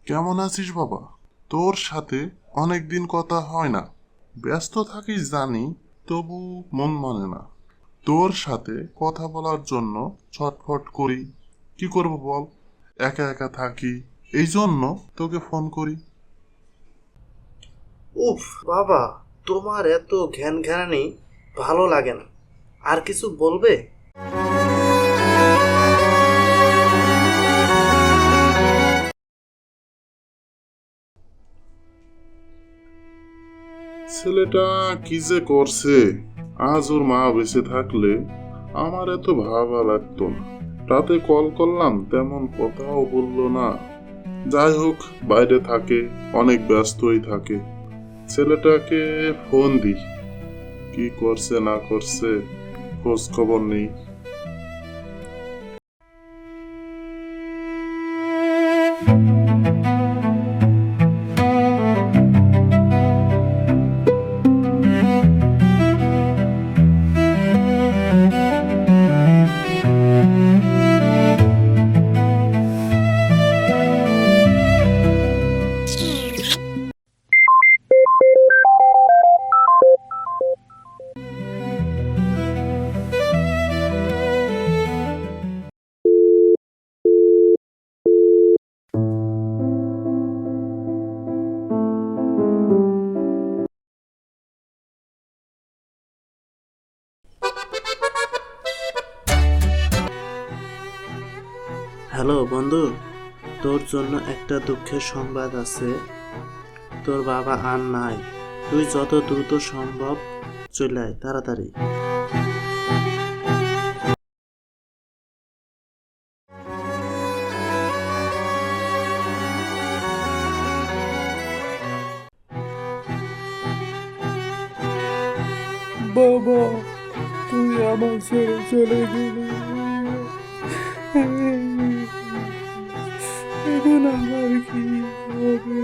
কেমন আছিস বাবা? তোর সাথে অনেকদিন কথা হয় না। ব্যস্ত থাকিস জানি, তবু মন মানে না। তোর সাথে কথা বলার জন্য ছটফট করি। কি করব বল? একা একা থাকি, এই জন্য তোকে ফোন করি। উফ বাবা, তোমার এত ঘ্যান ঘ্যানানি ভালো লাগে না। আর কিছু বলবে? ছেলেটা কি যে করছে, আজ ওর মা বেঁচে থাকলে আমার এত ভাবা লাগতো না। রাতে কল করলাম, তেমন কথাও বললো না। যাই হোক, বাইরে থাকে, অনেক ব্যস্তই থাকে। ছেলেটাকে ফোন দিই, কি করছে না করছে খোঁজ খবর নেই। হ্যালো বন্ধু, তোর জন্য একটা দুঃখের সংবাদ আছে। তোর বাবা আর নাই। তুই যত দ্রুত সম্ভব চলে আয়, তাড়াতাড়ি। বাবা, তুই আমার ছেড়ে চলে গেলি। এখন আমার কি হবে?